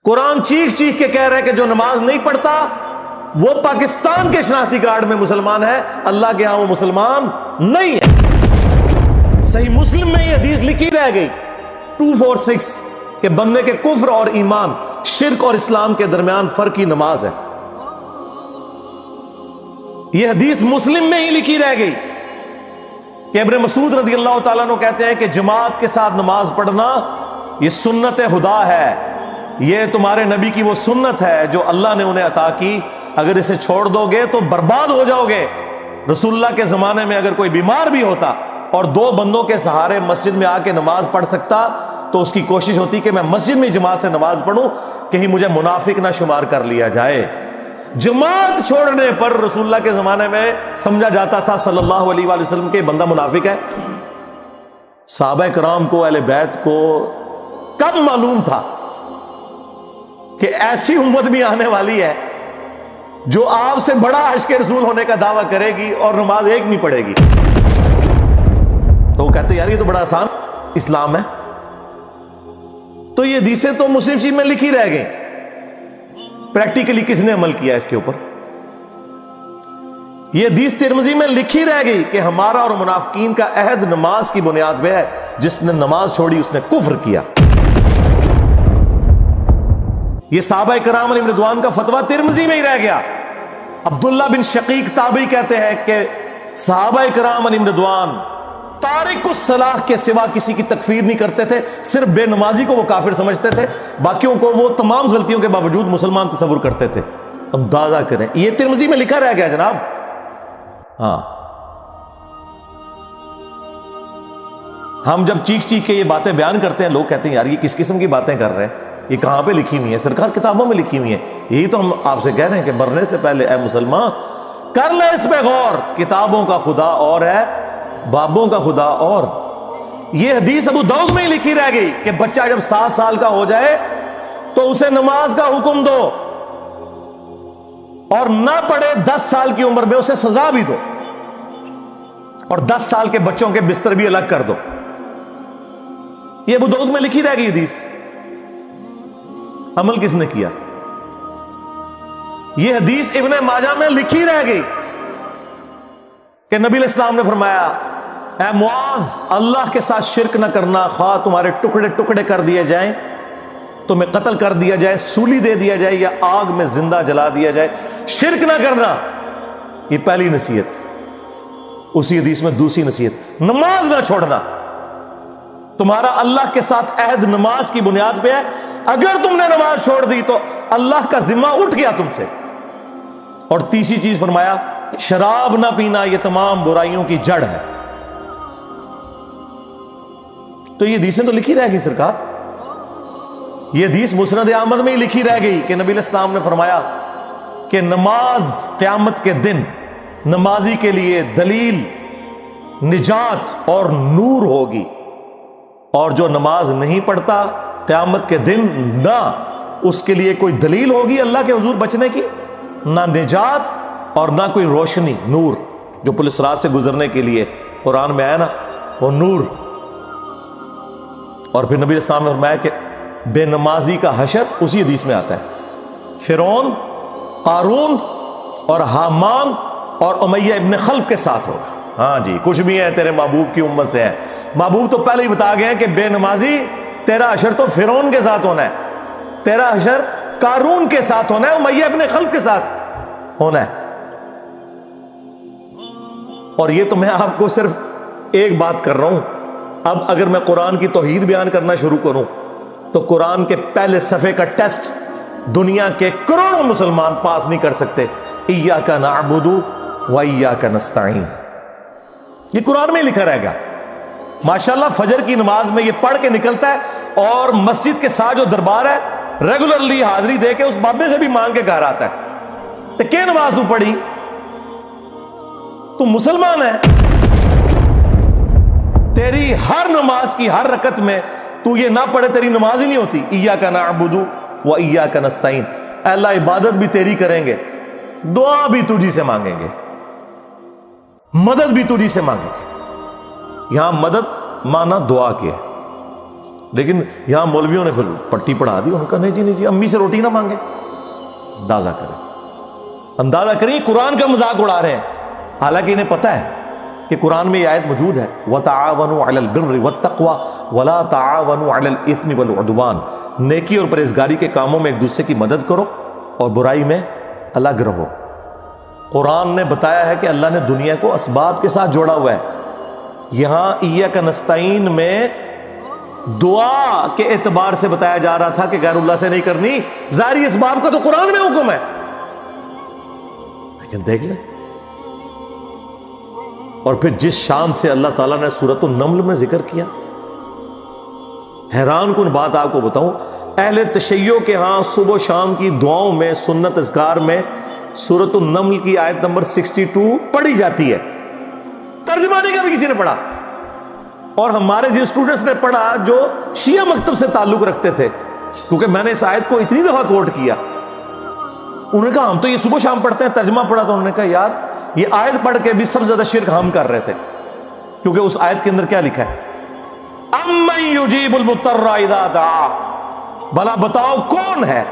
قرآن چیخ چیخ کے کہہ رہے کہ جو نماز نہیں پڑھتا وہ پاکستان کے شناختی کارڈ میں مسلمان ہے، اللہ کے ہاں وہ مسلمان نہیں ہے۔ صحیح مسلم میں یہ حدیث لکھی رہ گئی 246 کہ بندے کے کفر اور ایمان، شرک اور اسلام کے درمیان فرق کی نماز ہے۔ یہ حدیث مسلم میں ہی لکھی رہ گئی کہ ابن مسعود رضی اللہ تعالیٰ عنہ کہتے ہیں کہ جماعت کے ساتھ نماز پڑھنا یہ سنت خدا ہے، یہ تمہارے نبی کی وہ سنت ہے جو اللہ نے انہیں عطا کی، اگر اسے چھوڑ دو گے تو برباد ہو جاؤ گے۔ رسول اللہ کے زمانے میں اگر کوئی بیمار بھی ہوتا اور 2 بندوں کے سہارے مسجد میں آ کے نماز پڑھ سکتا تو اس کی کوشش ہوتی کہ میں مسجد میں جماعت سے نماز پڑھوں، کہیں مجھے منافق نہ شمار کر لیا جائے۔ جماعت چھوڑنے پر رسول اللہ کے زمانے میں سمجھا جاتا تھا صلی اللہ علیہ وآلہ وسلم کہ بندہ منافق ہے۔ صحابہ کرام کو، اہل بیت کو کب معلوم تھا کہ ایسی امت بھی آنے والی ہے جو آپ سے بڑا عشق رسول ہونے کا دعویٰ کرے گی اور نماز ایک نہیں پڑھے گی؟ تو وہ کہتے یار یہ تو بڑا آسان اسلام ہے۔ تو یہ حدیثیں تو مسلم شریف میں لکھی رہ گئی، پریکٹیکلی کس نے عمل کیا اس کے اوپر؟ یہ حدیث ترمذی میں لکھی رہ گئی کہ ہمارا اور منافقین کا عہد نماز کی بنیاد پہ ہے، جس نے نماز چھوڑی اس نے کفر کیا۔ یہ صحابہ کرام علیہم رضوان کا فتویٰ ترمذی میں ہی رہ گیا۔ عبداللہ بن شقیق تابعی کہتے ہیں کہ صحابہ کرام علیہم رضوان تارک الصلاح کے سوا کسی کی تکفیر نہیں کرتے تھے، صرف بے نمازی کو وہ کافر سمجھتے تھے، باقیوں کو وہ تمام غلطیوں کے باوجود مسلمان تصور کرتے تھے۔ اندازہ کریں، یہ ترمذی میں لکھا رہ گیا جناب۔ ہاں، ہم جب چیخ چیخ کے یہ باتیں بیان کرتے ہیں لوگ کہتے ہیں یار یہ کس قسم کی باتیں کر رہے ہیں، یہ کہاں پہ لکھی ہوئی ہے؟ سرکار کتابوں میں لکھی ہوئی ہے۔ یہی تو ہم آپ سے کہہ رہے ہیں کہ مرنے سے پہلے اے مسلمان کر لے اس پہ غور، کتابوں کا خدا اور ہے، بابوں کا خدا اور۔ یہ حدیث ابو داؤد میں ہی لکھی رہ گئی کہ بچہ جب 7 سال کا ہو جائے تو اسے نماز کا حکم دو، اور نہ پڑھے 10 سال کی عمر میں اسے سزا بھی دو، اور 10 سال کے بچوں کے بستر بھی الگ کر دو۔ یہ ابو داؤد میں لکھی رہ گئی حدیث، عمل کس نے کیا؟ یہ حدیث ابن ماجہ میں لکھی رہ گئی کہ نبی علیہ السلام نے فرمایا اے معاذ اللہ کے ساتھ شرک نہ کرنا، خواہ تمہارے ٹکڑے ٹکڑے کر دیے جائیں، تمہیں قتل کر دیا جائے، سولی دے دیا جائے یا آگ میں زندہ جلا دیا جائے، شرک نہ کرنا۔ یہ پہلی نصیحت۔ اسی حدیث میں دوسری نصیحت، نماز نہ چھوڑنا۔ تمہارا اللہ کے ساتھ عہد نماز کی بنیاد پہ ہے، اگر تم نے نماز چھوڑ دی تو اللہ کا ذمہ اٹھ گیا تم سے۔ اور تیسری چیز فرمایا شراب نہ پینا، یہ تمام برائیوں کی جڑ ہے۔ تو یہ حدیثیں تو لکھی رہ گئی سرکار۔ یہ حدیث مسند احمد میں ہی لکھی رہ گئی کہ نبی علیہ السلام نے فرمایا کہ نماز قیامت کے دن نمازی کے لیے دلیل، نجات اور نور ہوگی، اور جو نماز نہیں پڑھتا قیامت کے دن نہ اس کے لیے کوئی دلیل ہوگی اللہ کے حضور بچنے کی، نہ نجات اور نہ کوئی روشنی، نور جو پولیس رات سے گزرنے کے لیے قرآن میں آیا نا وہ نور۔ اور پھر نبی السلام نے فرمایا کہ بے نمازی کا حشر اسی حدیث میں آتا ہے، فرعون، قارون اور حامان اور امیہ ابن خلف کے ساتھ ہوگا۔ ہاں جی، کچھ بھی ہے تیرے محبوب کی امت سے ہے۔ محبوب تو پہلے ہی بتا گئے ہیں کہ بے نمازی تیرا حشر تو فرعون کے ساتھ ہونا ہے، تیرا حشر قارون کے ساتھ ہونا ہے، امیہ ابن خلف کے ساتھ ہونا ہے۔ اور یہ تو میں آپ کو صرف ایک بات کر رہا ہوں۔ اب اگر میں قرآن کی توحید بیان کرنا شروع کروں تو قرآن کے پہلے صفحے کا ٹیسٹ دنیا کے کروڑوں مسلمان پاس نہیں کر سکتے۔ ایاک نعبد و ایاک نستعین، یہ قرآن میں ہی لکھا رہے گا۔ ماشاءاللہ فجر کی نماز میں یہ پڑھ کے نکلتا ہے، اور مسجد کے ساتھ جو دربار ہے ریگولرلی حاضری دے کے اس بابے سے بھی مانگ کے گھر آتا ہے کہ کیا نماز تو پڑھی؟ تو مسلمان ہے، تیری ہر نماز کی ہر رکعت میں تو یہ نہ پڑھے تیری نماز ہی نہیں ہوتی۔ ایاک نعبد و ایاک نستعین، اے اللہ عبادت بھی تیری کریں گے، دعا بھی تجھی سے مانگیں گے، مدد بھی تجھی سے مانگیں گے۔ یہاں مدد مانا دعا کے، لیکن یہاں مولویوں نے پھر پٹی پڑھا دی، ان کا نہیں جی امی سے روٹی نہ مانگے. اندازہ کریں قرآن کا مذاق اڑا رہے ہیں، حالانکہ انہیں پتہ ہے کہ قرآن میں یہ آیت موجود ہے وَتَعَاوَنُوا عَلَى الْبِرِّ وَالتَّقْوَى وَلَا تَعَاوَنُوا عَلَى الْإِثْمِ وَالْعُدْوَانِ. نیکی اور پرہیزگاری کے کاموں میں ایک دوسرے کی مدد کرو اور برائی میں الگ رہو. قرآن نے بتایا ہے کہ اللہ نے دنیا کو اسباب کے ساتھ جوڑا ہوا ہے. یہاں ایاک نستعین میں دعا کے اعتبار سے بتایا جا رہا تھا کہ غیر اللہ سے نہیں کرنی، ظاہری اسباب کا تو قرآن میں حکم ہے. لیکن دیکھ لیں، اور پھر جس شان سے اللہ تعالیٰ نے سورۃ النمل میں ذکر کیا، حیران کن بات آپ کو بتاؤں، اہل تشیع کے ہاں صبح و شام کی دعاؤں میں، سنت اذکار میں سورۃ النمل کی آیت نمبر 62 پڑھی جاتی ہے. ترجمہ نہیں کبھی کسی نے پڑھا. اور ہمارے جن اسٹوڈنٹس نے پڑھا جو شیعہ مکتب سے تعلق رکھتے تھے، کیونکہ میں نے اس آیت کو اتنی دفعہ کوٹ کیا، انہوں نے کہا ہم تو یہ صبح شام پڑھتے ہیں، ترجمہ پڑھا تو انہوں نے کہا یار یہ آیت پڑھ کے بھی سب سے زیادہ شرک ہم کر رہے تھے، کیونکہ اس آیت کے اندر کیا لکھا ہے؟ اَمَّن يُجِيبُ الْمُضْطَرَّ إِذَا دَعَا. بھلا بتاؤ کون ہے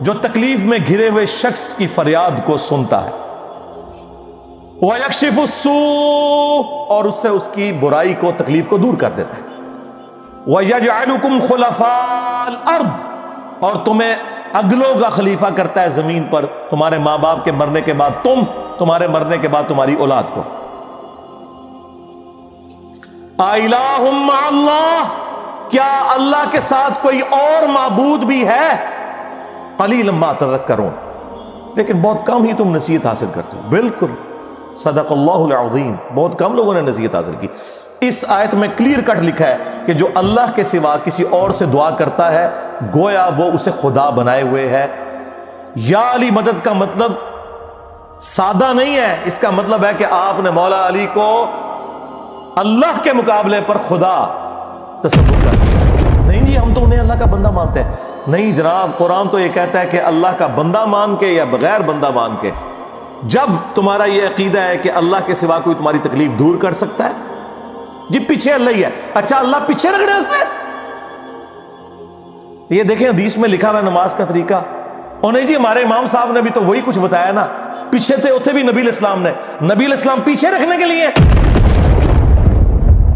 جو تکلیف میں گھرے ہوئے شخص کی فریاد کو سنتا ہے، وَيَكْشِفُ السُّوءَ، اور اس سے اس کی برائی کو، تکلیف کو دور کر دیتا ہے، وَيَجْعَلُكُمْ خُلَفَاءَ الْأَرْضِ، اور تمہیں اگلوں کا خلیفہ کرتا ہے زمین پر، تمہارے ماں باپ کے مرنے کے بعد تم، تمہارے مرنے کے بعد تمہاری اولاد کو. اَإِلَٰهٌ مَّعَ اللَّهِ، کیا اللہ کے ساتھ کوئی اور معبود بھی ہے؟ قَلِيلًا مَّا تَذَكَّرُونَ، لیکن بہت کم ہی تم نصیحت حاصل کرتے ہو. بالکل صدق اللہ العظیم، بہت کم لوگوں نے نصیحت حاصل کی. اس آیت میں کلیئر کٹ لکھا ہے کہ جو اللہ کے سوا کسی اور سے دعا کرتا ہے گویا وہ اسے خدا بنائے ہوئے ہے. یا علی مدد کا مطلب سادہ نہیں ہے، اس کا مطلب ہے کہ آپ نے مولا علی کو اللہ کے مقابلے پر خدا تصور کر دیا. نہیں جی ہم تو انہیں اللہ کا بندہ مانتے ہیں. نہیں جناب، قرآن تو یہ کہتا ہے کہ اللہ کا بندہ مان کے یا بغیر بندہ مان کے. جب تمہارا یہ عقیدہ ہے کہ اللہ کے سوا کوئی تمہاری تکلیف دور کر سکتا ہے، جی پیچھے اللہ ہی ہے. اچھا اللہ پیچھے رکھنے ہنستے، یہ دیکھیں حدیث میں لکھا ہوا ہے نماز کا طریقہ. اور نہیں جی ہمارے امام صاحب نے بھی تو وہی کچھ بتایا نا، پیچھے تھے اتنے بھی نبی علیہ السلام نے. نبی علیہ السلام پیچھے رکھنے کے لیے،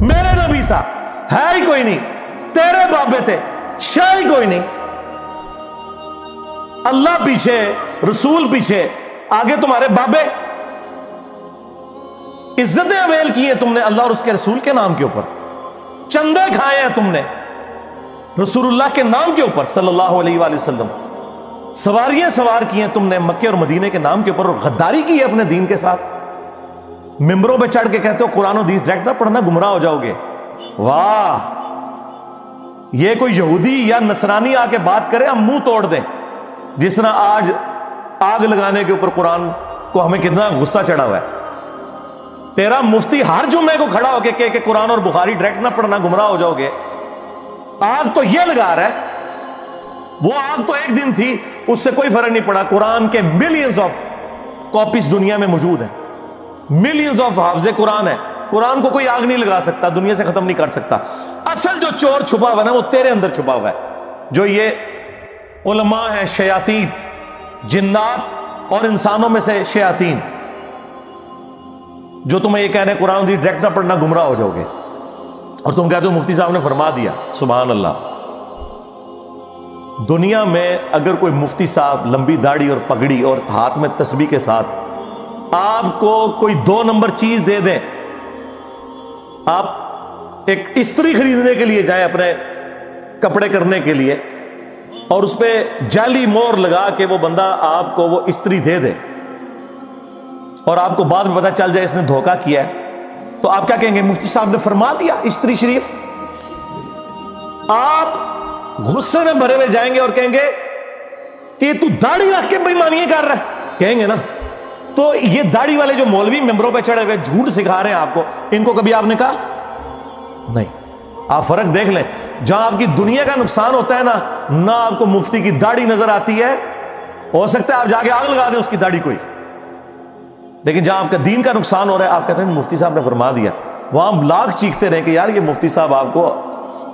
میرے نبی صاحب ہے ہی کوئی نہیں، تیرے بابے تھے شاہ ہی کوئی نہیں. اللہ پیچھے، رسول پیچھے، آگے تمہارے بابے. عزتیں اویل کی ہیں تم نے اللہ اور اس کے رسول کے نام کے اوپر، چندے کھائے ہیں تم نے رسول اللہ کے نام کے اوپر صلی اللہ علیہ وآلہ وسلم. سواریاں سوار کی ہیں تم نے مکے اور مدینے کے نام کے اوپر، اور غداری کی ہے اپنے دین کے ساتھ. ممبروں پہ چڑھ کے کہتے ہو قرآن و حدیث ڈائریکٹ نہ پڑھنا، گمراہ ہو جاؤ گے. واہ، یہ کوئی یہودی یا نصرانی آ کے بات کرے ہم منہ توڑ دیں. جس طرح آج آگ لگانے کے اوپر قرآن کو ہمیں کتنا غصہ چڑھا ہوا ہے. تیرا مفتی ہر جمعے کو کھڑا ہو کے کہ قرآن اور بخاری ڈائریکٹ نہ پڑھنا، گمراہ ہو جاؤ گے. آگ تو یہ لگا رہا ہے، وہ آگ تو ایک دن تھی، اس سے کوئی فرق نہیں پڑا. قرآن کے ملینز آف کاپیز دنیا میں موجود ہیں، ملینز آف حافظ قرآن ہے. قرآن کو کوئی آگ نہیں لگا سکتا، دنیا سے ختم نہیں کر سکتا. اصل جو چور چھپا ہوا ہے نا وہ تیرے اندر چھپا ہوا ہے. جو یہ علماء ہیں، شیاطین، جنات اور انسانوں میں سے شیاطین، جو تمہیں یہ کہہ رہے ہیں قرآن حدیث ڈائریکٹ نہ پڑھنا، گمراہ ہو جاؤ گے. اور تم کہتے ہو مفتی صاحب نے فرما دیا. سبحان اللہ. دنیا میں اگر کوئی مفتی صاحب لمبی داڑھی اور پگڑی اور ہاتھ میں تسبیح کے ساتھ آپ کو کوئی 2 نمبر چیز دے دیں، آپ ایک استری خریدنے کے لیے جائیں اپنے کپڑے کرنے کے لیے، اور اس پہ جعلی مور لگا کے وہ بندہ آپ کو وہ استری دے دے، اور آپ کو بعد میں پتہ چل جائے اس نے دھوکہ کیا ہے، تو آپ کیا کہیں گے؟ مفتی صاحب نے فرما دیا استری شریف. آپ غصے میں بھرے ہوئے جائیں گے اور کہیں گے کہ تو داڑھی رکھ کے بےایمانیاں کر رہا ہے، کہیں گے نا. تو یہ داڑھی والے جو مولوی ممبروں پہ چڑھے ہوئے جھوٹ سکھا رہے ہیں آپ کو، ان کو کبھی آپ نے کہا نہیں. آپ فرق دیکھ لیں، جہاں آپ کی دنیا کا نقصان ہوتا ہے نا، نہ آپ کو مفتی کی داڑھی نظر آتی ہے. ہو سکتا ہے آپ جا کے آگ لگا دیں اس کی داڑھی کوئی، لیکن جہاں آپ کا دین کا نقصان ہو رہا ہے آپ کہتے ہیں مفتی صاحب نے فرما دیا. وہاں لاکھ چیختے رہے کہ یار یہ مفتی صاحب آپ کو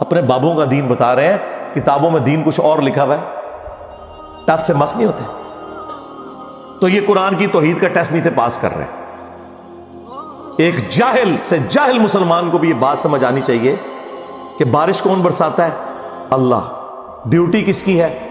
اپنے بابوں کا دین بتا رہے ہیں، کتابوں میں دین کچھ اور لکھا ہوا ہے، ٹس سے مس نہیں ہوتے. تو یہ قرآن کی توحید کا ٹیسٹ نہیں تھے پاس کر رہے. ایک جاہل سے جاہل مسلمان کو بھی یہ بات سمجھ آنی چاہیے کہ بارش کون برساتا ہے؟ اللہ. ڈیوٹی کس کی ہے؟